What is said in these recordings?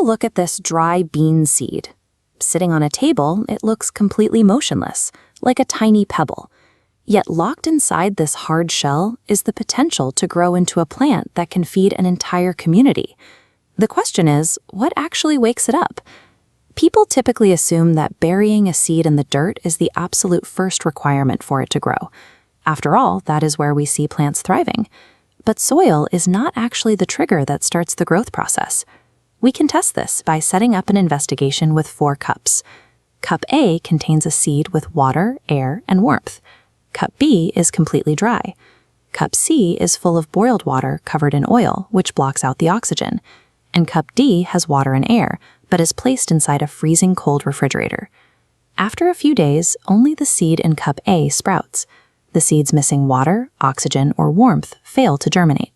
a look at this dry bean seed. Sitting on a table, it looks completely motionless, like a tiny pebble. Yet locked inside this hard shell is the potential to grow into a plant that can feed an entire community. The question is, what actually wakes it up? People typically assume that burying a seed in the dirt is the absolute first requirement for it to grow. After all, that is where we see plants thriving. But soil is not actually the trigger that starts the growth process. We can test this by setting up an investigation with 4 cups. Cup A contains a seed with water, air, and warmth. Cup B is completely dry. Cup C is full of boiled water covered in oil, which blocks out the oxygen. And Cup D has water and air, but is placed inside a freezing cold refrigerator. After a few days, only the seed in Cup A sprouts. The seeds missing water, oxygen, or warmth fail to germinate.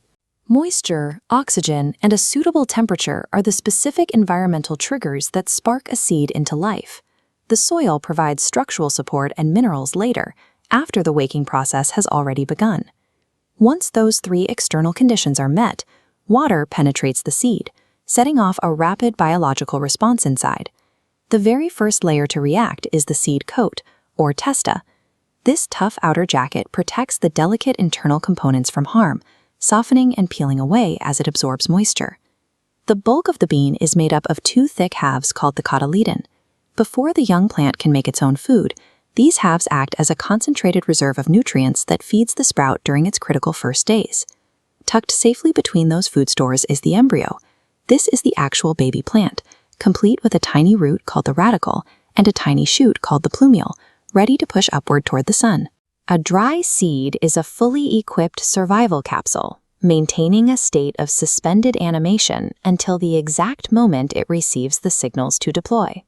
Moisture, oxygen, and a suitable temperature are the specific environmental triggers that spark a seed into life. The soil provides structural support and minerals later, after the waking process has already begun. Once those 3 external conditions are met, water penetrates the seed, setting off a rapid biological response inside. The very first layer to react is the seed coat, or testa. This tough outer jacket protects the delicate internal components from harm, softening and peeling away as it absorbs moisture. The bulk of the bean is made up of 2 thick halves called the cotyledon. Before the young plant can make its own food, these halves act as a concentrated reserve of nutrients that feeds the sprout during its critical first days. Tucked safely between those food stores is the embryo. This is the actual baby plant, complete with a tiny root called the radicle and a tiny shoot called the plumule, ready to push upward toward the sun. A dry seed is a fully equipped survival capsule, maintaining a state of suspended animation until the exact moment it receives the signals to deploy.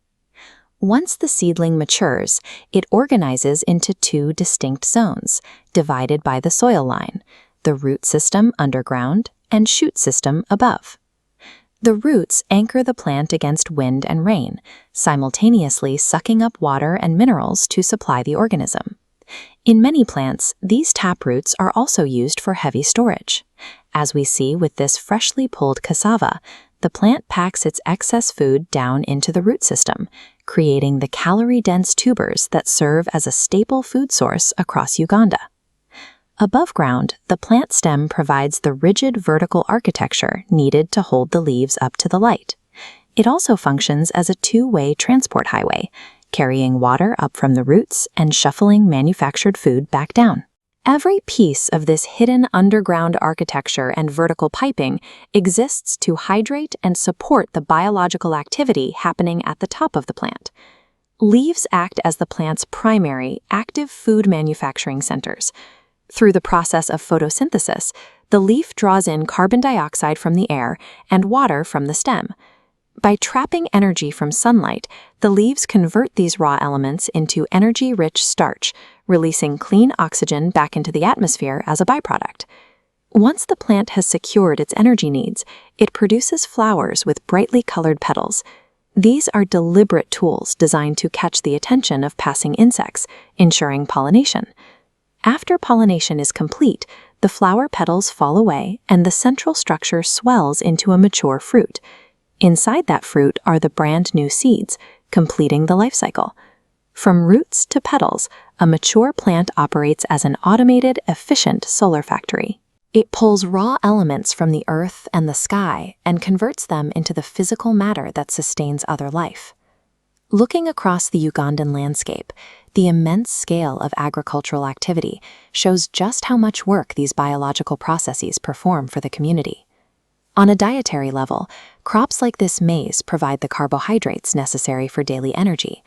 Once the seedling matures, it organizes into 2 distinct zones, divided by the soil line, the root system underground and shoot system above. The roots anchor the plant against wind and rain, simultaneously sucking up water and minerals to supply the organism. In many plants, these taproots are also used for heavy storage. As we see with this freshly pulled cassava, the plant packs its excess food down into the root system, creating the calorie-dense tubers that serve as a staple food source across Uganda. Above ground, the plant stem provides the rigid vertical architecture needed to hold the leaves up to the light. It also functions as a 2-way transport highway, carrying water up from the roots and shuffling manufactured food back down. Every piece of this hidden underground architecture and vertical piping exists to hydrate and support the biological activity happening at the top of the plant. Leaves act as the plant's primary, active food manufacturing centers. Through the process of photosynthesis, the leaf draws in carbon dioxide from the air and water from the stem. By trapping energy from sunlight, the leaves convert these raw elements into energy-rich starch, releasing clean oxygen back into the atmosphere as a byproduct. Once the plant has secured its energy needs, it produces flowers with brightly colored petals. These are deliberate tools designed to catch the attention of passing insects, ensuring pollination. After pollination is complete, the flower petals fall away and the central structure swells into a mature fruit. Inside that fruit are the brand new seeds, completing the life cycle. From roots to petals, a mature plant operates as an automated, efficient solar factory. It pulls raw elements from the earth and the sky and converts them into the physical matter that sustains other life. Looking across the Ugandan landscape, the immense scale of agricultural activity shows just how much work these biological processes perform for the community. On a dietary level, crops like this maize provide the carbohydrates necessary for daily energy.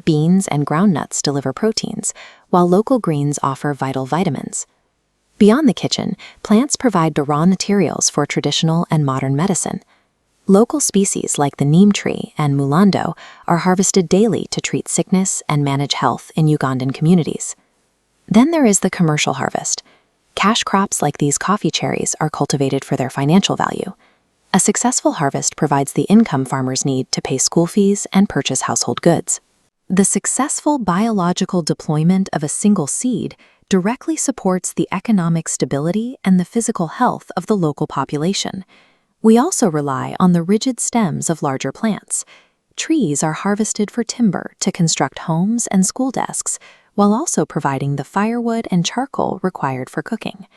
Beans and groundnuts deliver proteins, while local greens offer vital vitamins. Beyond the kitchen, plants provide the raw materials for traditional and modern medicine. Local species like the neem tree and mulando are harvested daily to treat sickness and manage health in Ugandan communities. Then there is the commercial harvest. Cash crops like these coffee cherries are cultivated for their financial value. A successful harvest provides the income farmers need to pay school fees and purchase household goods. The successful biological deployment of a single seed directly supports the economic stability and the physical health of the local population. We also rely on the rigid stems of larger plants. Trees are harvested for timber to construct homes and school desks, while also providing the firewood and charcoal required for cooking.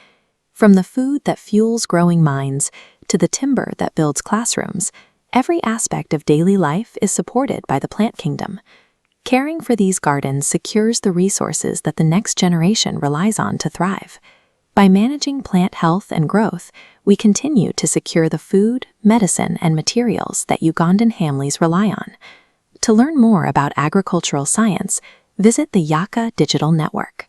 From the food that fuels growing minds to the timber that builds classrooms, every aspect of daily life is supported by the plant kingdom. Caring for these gardens secures the resources that the next generation relies on to thrive. By managing plant health and growth, we continue to secure the food, medicine, and materials that Ugandan families rely on. To learn more about agricultural science, visit the Yaka Digital Network.